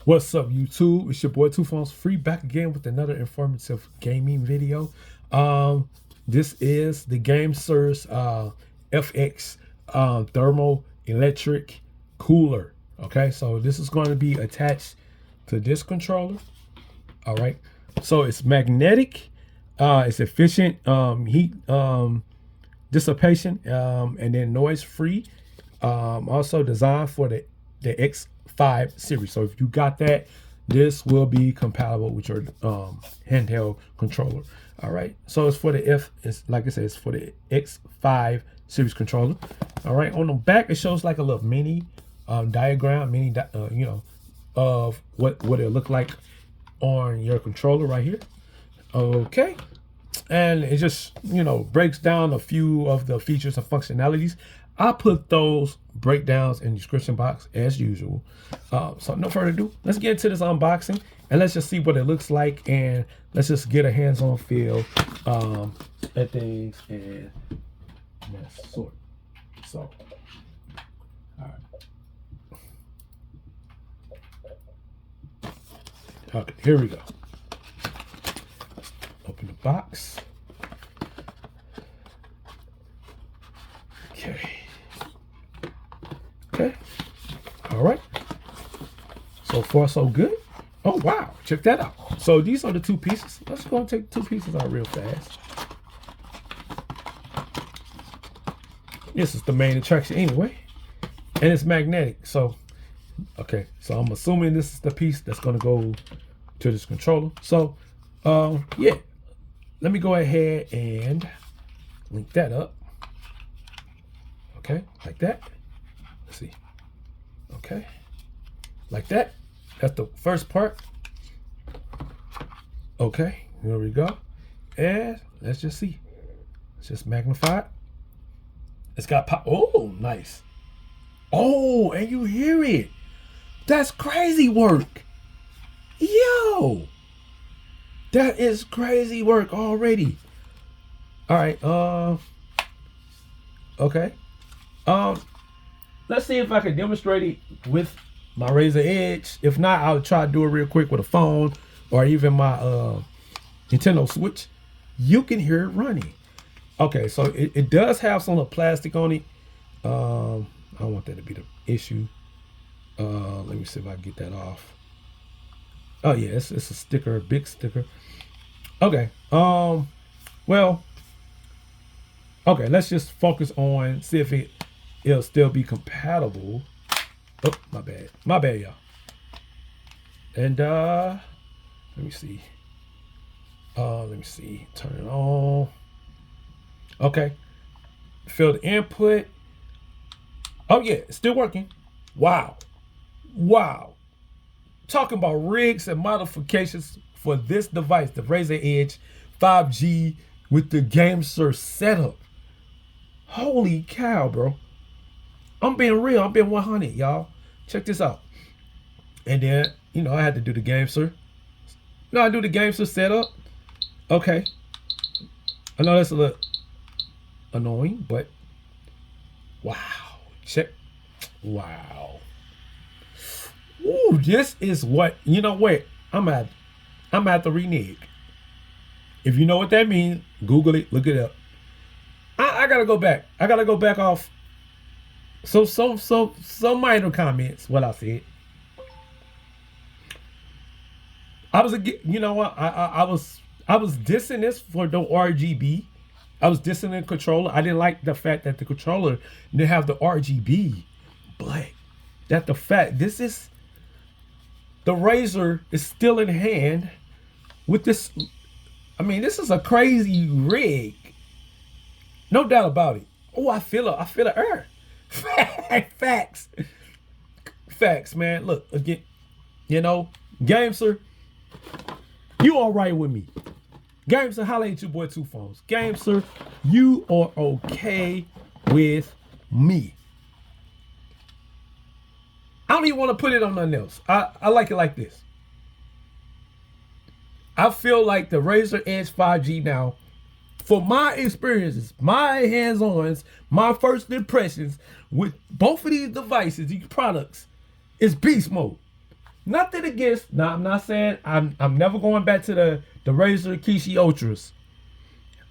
What's up, YouTube? It's your boy Two Phones Free, back again with another informative gaming video. This is the Gamesir FX Thermo Electric Cooler. Okay, so this is going to be attached to this controller. All right, so it's magnetic, it's efficient heat dissipation, and then noise free. Also designed for the X5 series. So if you got that, this will be compatible with your handheld controller. All right, so it's for the it's like I said, it's for the X5 series controller. All right, on the back it shows like a little mini diagram, of what it'll look like on your controller right here. Okay, and it just breaks down a few of the features and functionalities. I put those breakdowns in the description box as usual. So no further ado, let's get into this unboxing and let's just see what it looks like, and let's just get a hands-on feel at things and that sort. So, all right. Okay, here we go. Open the box. Okay. All right. So far, so good. Oh, wow. Check that out. So these are the two pieces. Let's go and take two pieces out real fast. This is the main attraction anyway. And it's magnetic. So, okay. So I'm assuming this is the piece that's going to go to this controller. So, yeah. Let me go ahead and link that up. Okay. Like that. Let's see. Okay. Like that. That's the first part. Okay. Here we go. And let's just see. Let's just magnify it. It's got pop. Oh, nice. Oh, and you hear it. That's crazy work. Yo. That is crazy work already. All right. Okay. Let's see if I can demonstrate it with my Razer Edge. If not, I'll try to do it real quick with a phone or even my Nintendo Switch. You can hear it running. Okay, so it does have some plastic on it. I don't want that to be the issue. Let me see if I can get that off. Oh yeah, it's a sticker, a big sticker. Okay. Well. Okay, let's just focus on see if it'll still be compatible. Oh, my bad, y'all. And let me see. Turn it on. Okay. Fill the input. Oh yeah, it's still working. Wow. Talking about rigs and modifications for this device, the Razer Edge 5G with the Gamesir setup. Holy cow, bro. I'm being real. I'm being 100, y'all. Check this out. And then, I had to do the Gamesir. I do the Gamesir setup. Okay. I know that's a little annoying, but wow. Check. Wow. Ooh, this is what, what? I'm at the renege. If you know what that means, Google it, look it up. I gotta go back. I gotta go back off some minor comments what I said. I was I was dissing this for the RGB. I was dissing the controller. I didn't like the fact that the controller didn't have the RGB, but that the fact this is the Razer is still in hand with this. I mean, this is a crazy rig. No doubt about it. Oh, I feel it. Facts, man. Look, again, Gamesir, you all right with me. Gamesir, holla at your boy Two Phones. Gamesir, you are okay with me. I don't even want to put it on nothing else. I like it like this. I feel like the Razer Edge 5G now, for my experiences, my hands-ons, my first impressions with both of these devices, these products, is beast mode. Nothing against. Now I'm not saying I'm never going back to the Razer Kishi Ultras.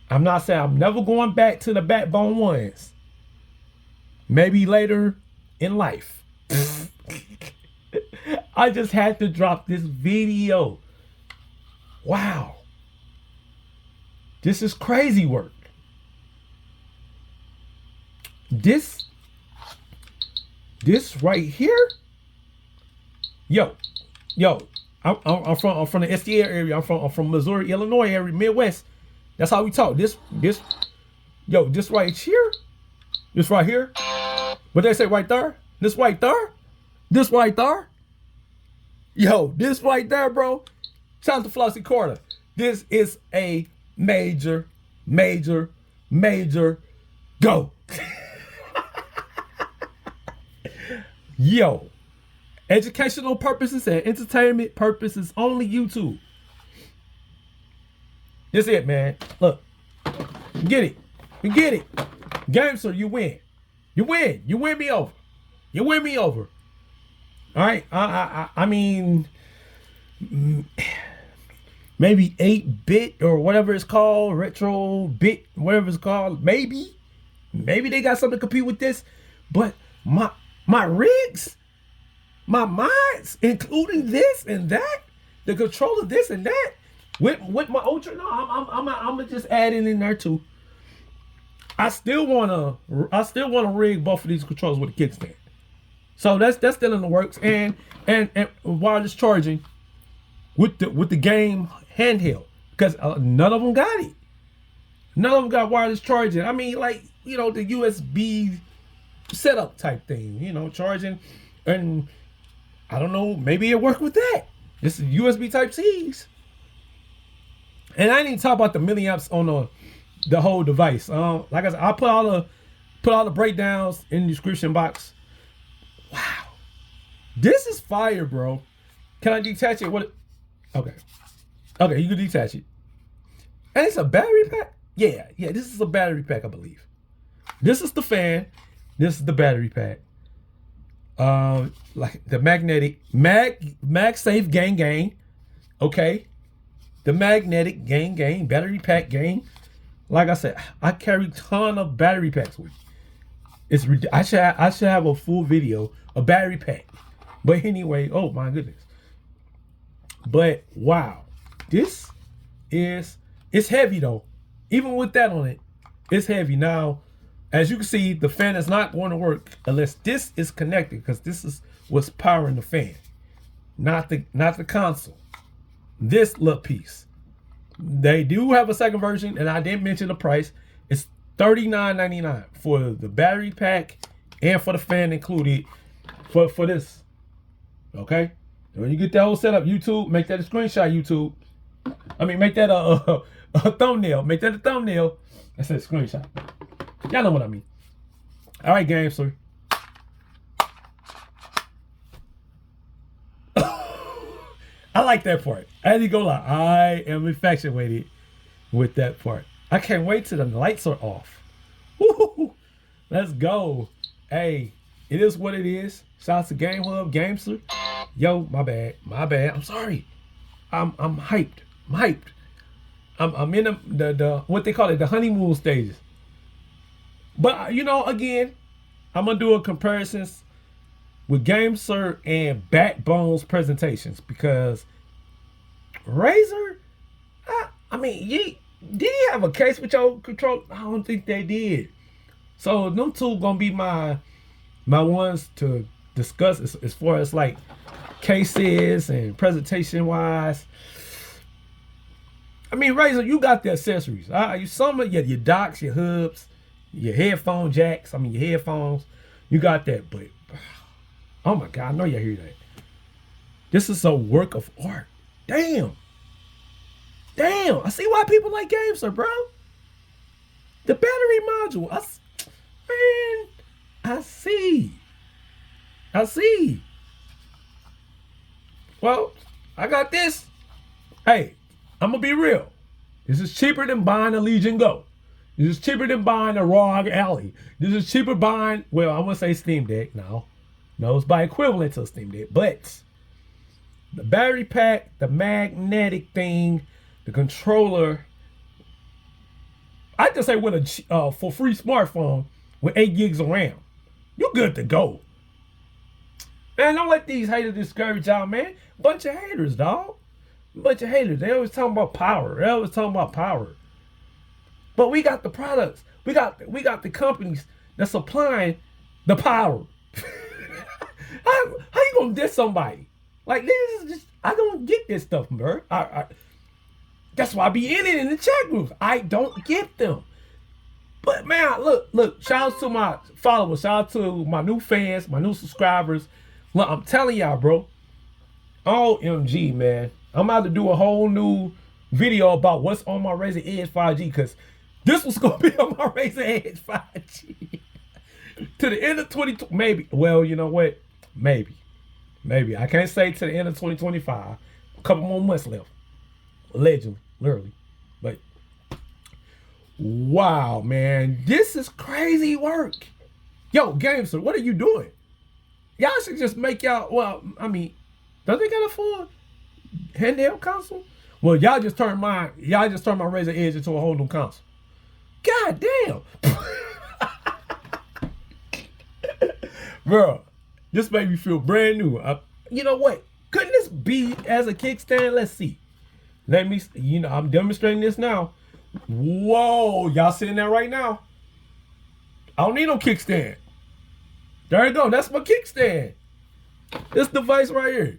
I'm not saying I'm never going back to the backbone ones. Maybe later in life. I just had to drop this video. Wow. This is crazy work. This right here. Yo. I'm from the STA area. I'm from Missouri, Illinois area, Midwest. That's how we talk. This right here. This right here. What they say right there? This right there? This right there? Yo, this right there, bro. Shout out to Flossie Carter. This is a major go. Yo, educational purposes and entertainment purposes only, YouTube. This it, man. Look, you get it. You get it. Gamesir, you win. You win. You win me over. You win me over. All right. I mean, maybe 8-bit or whatever it's called, retro bit, whatever it's called. Maybe they got something to compete with this. But my rigs, my mods, including this and that, the controller, this and that, with my Ultra. No, I'm gonna just add it in there too. I still wanna rig both of these controllers with a kickstand. So that's still in the works, and wireless charging with the game handheld, because none of them got it. None of them got wireless charging. I mean, like, you know, the USB setup type thing, you know, charging, and I don't know, maybe it worked with that. This is USB type C's, and I didn't even talk about the milliamps on the whole device. Like I said, I'll put all the breakdowns in the description box. Wow, this is fire, bro. Can I detach it? Okay, you can detach it. And it's a battery pack. Yeah, this is a battery pack, I believe. This is the fan. This is the battery pack. Like the magnetic MagSafe gang. Okay, the magnetic gang battery pack gang. Like I said, I carry a ton of battery packs with me. I should have a full video, a battery pack. But anyway, oh my goodness. But wow, it's heavy though. Even with that on it, it's heavy. Now, as you can see, the fan is not going to work unless this is connected, because this is what's powering the fan, not the console. This little piece. They do have a second version, and I didn't mention the price. It's $39.99 for the battery pack and for the fan included for this. Okay? And when you get that whole setup, YouTube, make that a screenshot, YouTube. I mean, make that a thumbnail. Make that a thumbnail. I said screenshot. Y'all know what I mean. All right, Gamesir. I like that part. I ain't gonna lie. I am infatuated with that part. I can't wait till the lights are off. Woo-hoo-hoo. Let's go. Hey, it is what it is. Shout out to Game Hub, Gamesir. Yo, my bad. I'm sorry. I'm hyped. I'm in the what they call it, the honeymoon stages. But you know, again, I'm gonna do a comparisons with Gamesir and Backbone's presentations, because Razer, I mean, did he have a case with your control? I don't think they did. So them two gonna be my ones to discuss as far as like cases and presentation wise. I mean, Razer, you got the accessories. Some of your docks, your hubs, your headphone jacks. I mean, your headphones. You got that, but oh my God, I know y'all hear that. This is a work of art. Damn. I see why people like Gamesir, bro. The battery module. I see. Well, I got this. Hey, I'm gonna be real. This is cheaper than buying a Legion Go. This is cheaper than buying a ROG Ally. This is cheaper buying, well, I wouldn't say Steam Deck. No, it's by equivalent to a Steam Deck. But The battery pack, the magnetic thing, the controller. I just say with a for free smartphone with 8 gigs of RAM, you're good to go. Man, don't let these haters discourage y'all, man. Bunch of haters, dog. Bunch of haters. They always talking about power. They always talking about power. But we got the products. We got the companies that's supplying the power. How you gonna diss somebody? Like, this is just, I don't get this stuff, bro. That's why I be in it in the chat groups. I don't get them. But man, look, shout out to my followers, shout out to my new fans, my new subscribers. Look, I'm telling y'all, bro. OMG, man. I'm about to do a whole new video about what's on my Razer Edge 5G, because this was gonna be on my Razer Edge 5G. To the end of 2020, maybe. Well, you know what? Maybe. I can't say to the end of 2025. A couple more months left. Allegedly, literally. But wow, man, this is crazy work. Yo, Gamesir, what are you doing? Y'all should just make y'all. Well, I mean, don't they got a full handheld console? Well, y'all just turned my Razer Edge into a whole new console. God damn. Bro, this made me feel brand new. You know what? Couldn't this be as a kickstand? Let's see. Let me, I'm demonstrating this now. Whoa, y'all sitting there right now. I don't need no kickstand. There you go, that's my kickstand. This device right here.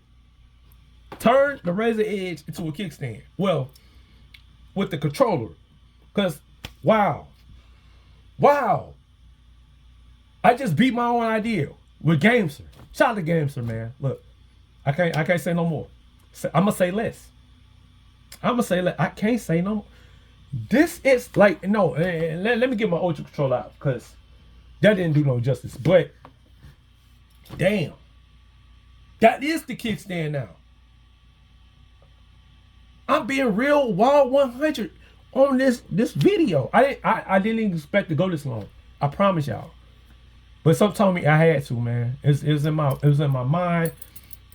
Turn the Razer Edge into a kickstand. Well, with the controller. Because, wow. I just beat my own idea with Gamesir. Shout out to Gamesir, man. Look, I can't say no more. I'm gonna say less. I can't say no more. This is like, no, let me get my Ultra controller out, because that didn't do no justice. But damn, that is the kickstand now. I'm being real wild 100 on this video. I didn't expect to go this long. I promise y'all. But something told me I had to, man. It was in my mind.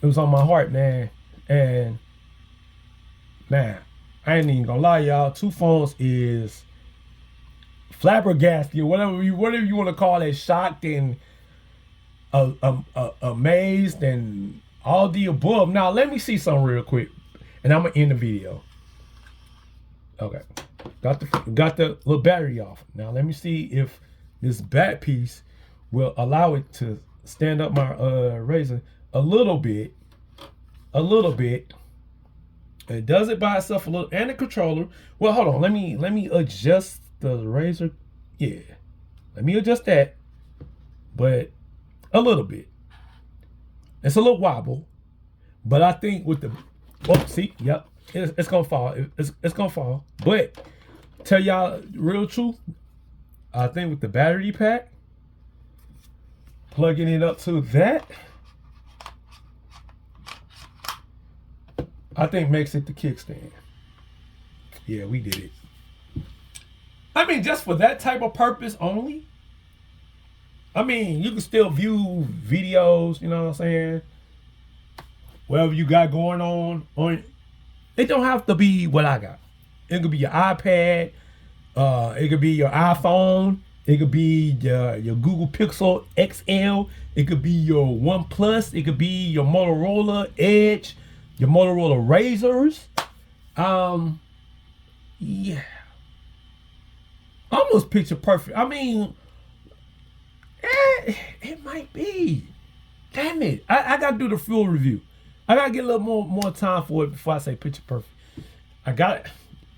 It was on my heart, man. And man, I ain't even gonna lie, y'all. Two phones is flabbergasted, whatever you want to call it, shocked and amazed and all the above. Now let me see something real quick, and I'm gonna end the video. Okay, got the little battery off. Now let me see if this back piece will allow it to stand up my Razer a little bit. It does it by itself a little, and the controller. Well, hold on. Let me adjust the Razer. Yeah, let me adjust that, but a little bit. It's a little wobble, but I think with the, oh, see, yep, it's gonna fall. It's gonna fall. But tell y'all real truth, I think with the battery pack, plugging it up to that, I think makes it the kickstand. Yeah, we did it. I mean, just for that type of purpose only. I mean, you can still view videos, you know what I'm saying? Whatever you got going on. It don't have to be what I got. It could be your iPad. It could be your iPhone. It could be your Google Pixel XL. It could be your OnePlus. It could be your Motorola Edge. Your Motorola Razers. Yeah. Almost picture perfect. I mean, it might be. Damn it. I gotta do the full review. I gotta get a little more time for it before I say picture perfect. I got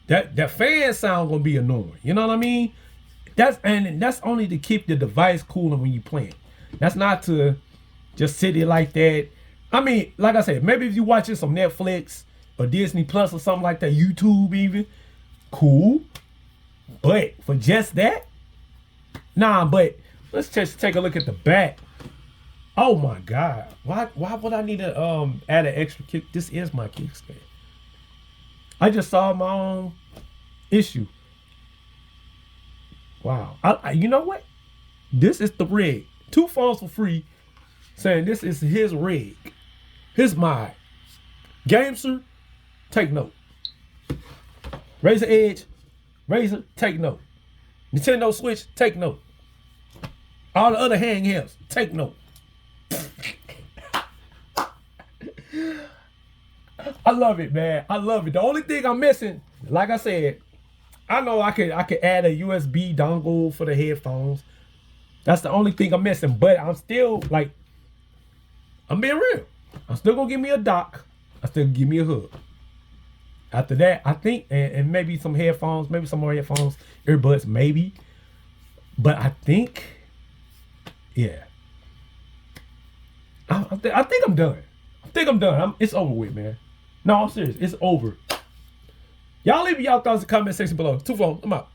it. That fan sound gonna be annoying. You know what I mean? That's only to keep the device cooling when you playing. That's not to just sit it like that. I mean, like I said, maybe if you watching some Netflix or Disney Plus or something like that, YouTube even, cool. But for just that, nah. But let's just take a look at the back. Oh my God, why would I need to add an extra kick? This is my kickstand. I just saw my own issue. Wow. You know what? This is the rig. 2 phones for free, saying this is his rig, his mod. Gamesir, take note. Razer Edge, Razer, take note. Nintendo Switch, take note. All the other handhelds, take note. I love it, man. I love it. The only thing I'm missing, like I said, I know I could add a USB dongle for the headphones. That's the only thing I'm missing. But I'm still like, I'm being real. I'm still gonna give me a dock. I still give me a hub. After that, I think, and maybe some headphones, maybe some more headphones, earbuds, maybe. But I think, yeah. I think I'm done. I think I'm done. It's over with, man. No, I'm serious. It's over. Y'all leave y'all thoughts in the comment section below. 2 phone. I'm out.